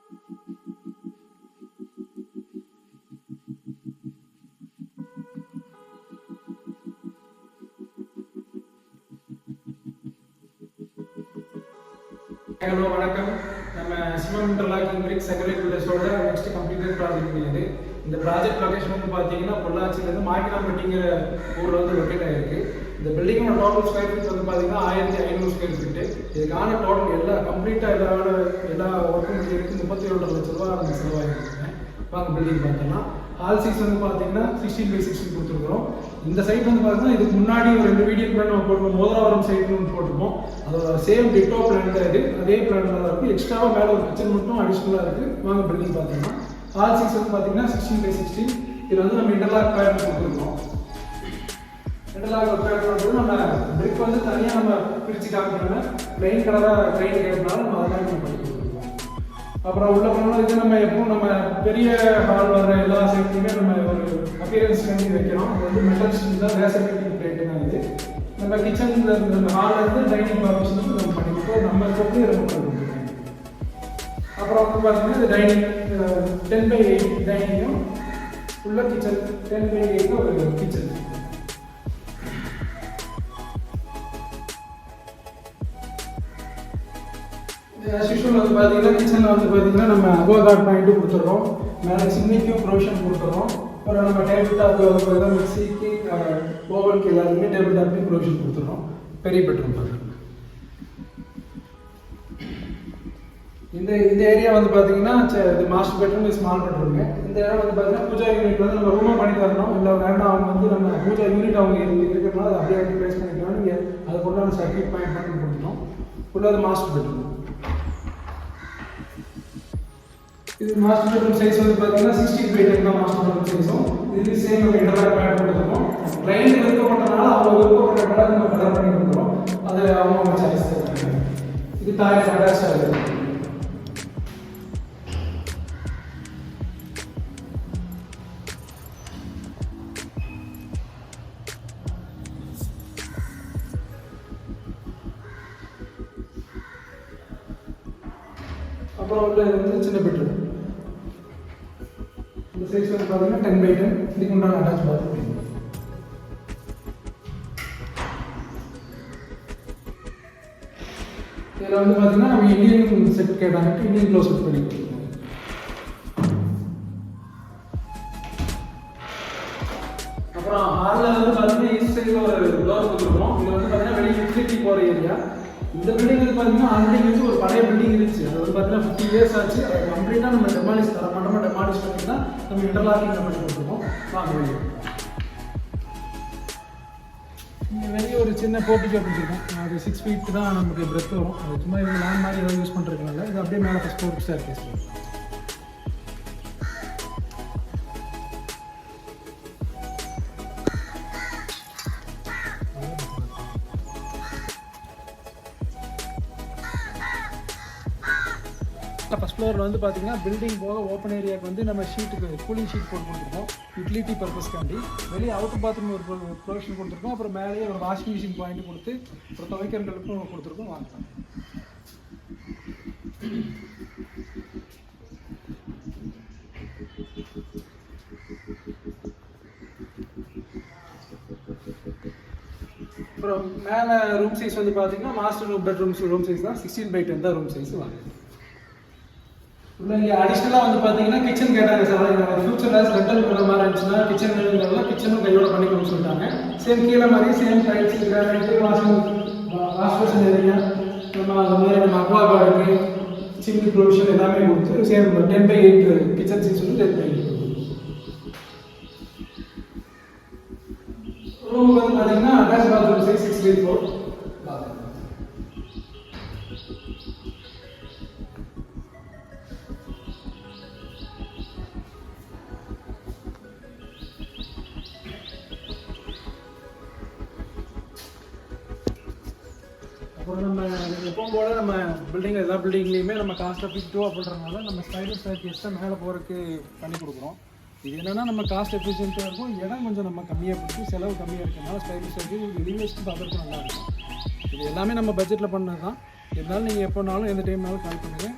Hello வணக்கம். நம்ம Sivam interlocking bricks secondary பில்டர்ஸோட நெக்ஸ்ட் கம்ப்ளீட்டட் ப்ராஜெக்ட் இது. இந்த ப்ராஜெக்ட் லொகேஷன் வந்து பார்த்தீங்கன்னா பொள்ளாச்சியிலேருந்து மாக்கினாம்பட்டிங்கிற ஊரில் வந்து லொக்கேட் ஆகிருக்கு. இந்த பில்டிங்கோட டோட்டல் ஸ்கொயர் ஃபீட் வந்து பார்த்தீங்கன்னா 1500 ஸ்கொயர் ஃபீட்டு. இதுக்கான டோட்டல் கம்ப்ளீட்டாக எல்லா ஒர்க்கும் முடிஞ்சிருக்கு. 37 லட்ச ரூபா நம்ம செலவாகிருக்குங்க. வாங்க பில்டிங் பார்த்தோம்னா ஹால் 6 வந்து பார்த்தீங்கன்னா 16x16 கொடுத்துருக்குறோம். இந்த சைட் வந்து பார்த்தீங்கன்னா இதுக்கு முன்னாடி ஒரு 2 வீடியோ பிளான் நம்ம போட்டுருக்கோம். மோதிராவரம் சைட்னு ஒன்று போட்டிருக்கோம். அதோட சேம் டிட்டோ பிளான் தான் இது. அதே பிளான் தான் இருக்குது. எக்ஸ்ட்ராவாக மேலே ஒரு கிச்சன் மட்டும் அடிஷ்னலாக இருக்குது. வாங்க பில்டிங் பார்த்தீங்கன்னா ஹால் 6 வந்து பார்த்தீங்கன்னா 16x16. இதில் வந்து நம்ம இன்டர்லாக் பேட்டர்ன் கொடுத்துருக்கோம். இன்டர்லாக் பேட்டர்ன் நம்ம பிரிக் வந்து தனியாக நம்ம பிரித்து காமிக்கணும். பிளெயின் கலராக ட்ரெயின் கேட்கறதுனால நம்ம அதெல்லாம் நம்ம பண்ணி கொடுத்துருக்கோம். அப்புறம் உள்ள போனோம்னா இது நம்ம எப்பவும் நம்ம பெரிய ஹால் வர எல்லா சைட்லையுமே நம்ம ஒரு அப்பியரன்ஸ் பண்ணி வைக்கிறோம். அது வந்து மெட்டல் ஸ்டீல் தான், லேசர் கட்டிங் பிளேட்டு தான் இது. நம்ம கிச்சனில் நம்ம ஹாலில் இருந்து டைனிங் பார்ட்டிஷன் நம்ம பண்ணிக்கிட்டோம். நம்ம போட்டு நம்ம பண்ணிருக்கோம். அப்புறம் வந்து பார்த்தீங்கன்னா இது டைனிங் 10x8 டைனிங்கும் உள்ள கிச்சன் 10x8 ஒரு கிச்சன். யூஷுவல் வந்து பார்த்தீங்கன்னா கிச்சனில் வந்து பார்த்தீங்கன்னா நம்ம அக்வாகார்ட் பாயிண்ட்டு கொடுத்துட்றோம். மேலே சிம்னிக்கும் ப்ரொவிஷன் கொடுத்துட்றோம். அப்புறம் நம்ம டேபிள் டாப் மிக்சிக்கு ஓவனுக்கு எல்லாருக்குமே டேபிள் டாப்லையும் ப்ரொவிஷன் கொடுத்துட்றோம். பெரிய பெட்ரூம் பார்க்குறோம். இந்த ஏரியா வந்து பார்த்தீங்கன்னா இது மாஸ்டர் பெட்ரூம், இது ஸ்மால் பெட்ரூம்ங்க. இந்த இடம் வந்து பார்த்தீங்கன்னா பூஜா யூனிட் வந்து நம்ம ரூமாக பண்ணி தரணும். இல்லை வேண்டாம் அவங்க வந்து நம்ம பூஜா யூனிட் அவங்க இருக்கிறதுனால அதை அப்படியே ப்ளேஸ் பண்ணிக்கலாம். நீங்கள் அதை கொண்டாட சர்க்கியூட் பாயிண்ட் பண்ணி கொடுத்துட்டோம். உள்ளது மாஸ்டர் பெட்ரூம். இது மாஸ்டர் பெட்ரூம் சைஸ் வந்து பார்த்தீங்கன்னா 16x10 தான் மாஸ்டர் பெட்ரூம் சைஸும். இது சேம் நம்ம இன்டர்லாக் பேட் கொடுத்துருக்கோம். கிளைண்ட் விருப்பப்பட்டனால அவங்க விருப்பப்பட்ட கலர் நம்ம கலர் பண்ணி கொடுக்குறோம். அது அவங்க சாய்ஸ் தான். இது டாய்லெட் அட்டாச் ஆகுது. அப்புறம் உள்ள வந்து சின்ன பெட்ரூம். இந்த சைஸ் வந்து பார்த்தீங்கன்னா 10x10. இதுக்கு உண்டான அட்டாச் பாத்ரூம். இதில் வந்து பார்த்தீங்கன்னா நம்ம இந்தியன் செட் கேட்டாங்க. இந்தியன் க்ளோஸ் செட் பண்ணி கொடுத்துருக்கோம். அப்புறம் ஹாலில் வந்து பார்த்தீங்கன்னா ஈஸ்ட் சைடில் ஒரு டோர் கொடுத்துருக்கோம். இது வந்து பார்த்தீங்கன்னா வெளியே யூட்டிலிட்டி போகிற ஏரியா. இந்த பில்டிங் வந்து பார்த்தீங்கன்னா ஆல்ரெடி வந்து ஒரு பழைய பில்டிங் இருந்துச்சு. அது வந்து பார்த்தீங்கன்னா 50 years ஆச்சு. அதை கம்ப்ளீட்டாக நம்ம டெமாலிஷ் பண்ணி தான் நம்ம இன்டர்லாக்கிங் பண்ணி கொடுத்துருக்கோம். வாங்க வெளியே. இங்கே வெளியே ஒரு சின்ன போர்ட்டிகோ கொடுத்துருக்கோம். அது 6 feet தான் நமக்கு பிரெத் வரும். அது சும்மா இவங்க லேண்ட் மாதிரி ஏதாவது யூஸ் பண்ணுறதுனால இது அப்படியே மேலே ஃபஸ்ட் ஒரு ஸ்டேர் கேஸ். ஃபஸ்ட் ஃப்ளோரில் வந்து பார்த்தீங்கன்னா பில்டிங் போக ஓப்பன் ஏரியாவுக்கு வந்து நம்ம ஷீட்டுக்கு கூலிங் ஷீட் போட்டு கொடுத்துருக்கோம். யூட்டிலிட்டி பர்பஸ்க்காண்டி வெளியே அவுட்டர் பாத்ரூம் ஒரு ப்ரொவிஷன் கொடுத்துருக்கோம். அப்புறம் மேலேயே ஒரு வாஷிங் மிஷின் பாயிண்ட் கொடுத்து அப்புறம் துவைக்கிறதுக்கும் கொடுத்துருக்கோம். வாங்கலாம். அப்புறம் மேலே ரூம் சைஸ் வந்து பார்த்தீங்கன்னா மாஸ்டர் பெட்ரூம் சைஸ் தான் 16x10 தான் ரூம் சைஸ். வாங்க. இங்கே அடிஷ்னலாக வந்து பார்த்தீங்கன்னா கிச்சன் கேட்டாங்க சார். ஃபியூச்சரில் ரெண்டல் பண்ணுற மாதிரி இருந்துச்சுன்னா கிச்சனும் கையோட பண்ணி கொடுக்க சொல்லிட்டாங்க. சேம் கீழே மாதிரி same tiles granite wash basin area நம்ம அந்த மாதிரி நம்ம அக்வாகார்டுக்கு சிம்னி ப்ரொவிஷன் எல்லாமே கொடுத்து சேம் 10x8 கிச்சன் சைஸ் வந்து 10x8. ரூம் வந்து பார்த்தீங்கன்னா அட்டாச் பாத்ரூம் சைஸ் 6x4. அப்புறம் நம்ம எப்பவும் போல நம்ம பில்டிங் எல்லா பில்டிங்லேயுமே நம்ம காஸ்ட் எஃபெக்டிவ் அப்படின்றதுனால நம்ம ஸ்டைலிஷ் ஸ்டேர்கேஸை மேலே போகிறதுக்கு பண்ணி கொடுக்குறோம். இது என்னென்னா நம்ம காஸ்ட் எஃபிஷியன்ட்டாக இருக்கும். இடம் கொஞ்சம் நம்ம கம்மியாக கொடுத்து செலவு கம்மியாக இருக்கிறதுனால ஸ்டைலிஷ் ஸ்டேர்கேஸ் இன்வெஸ்ட் பார்க்குறதுக்கு நல்லாயிருக்கும். இது எல்லாமே நம்ம பட்ஜெட்டில் பண்ணது தான். இருந்தாலும் நீங்கள் எப்போனாலும் எந்த டைம்னாலும் கால் பண்ணுங்கள்.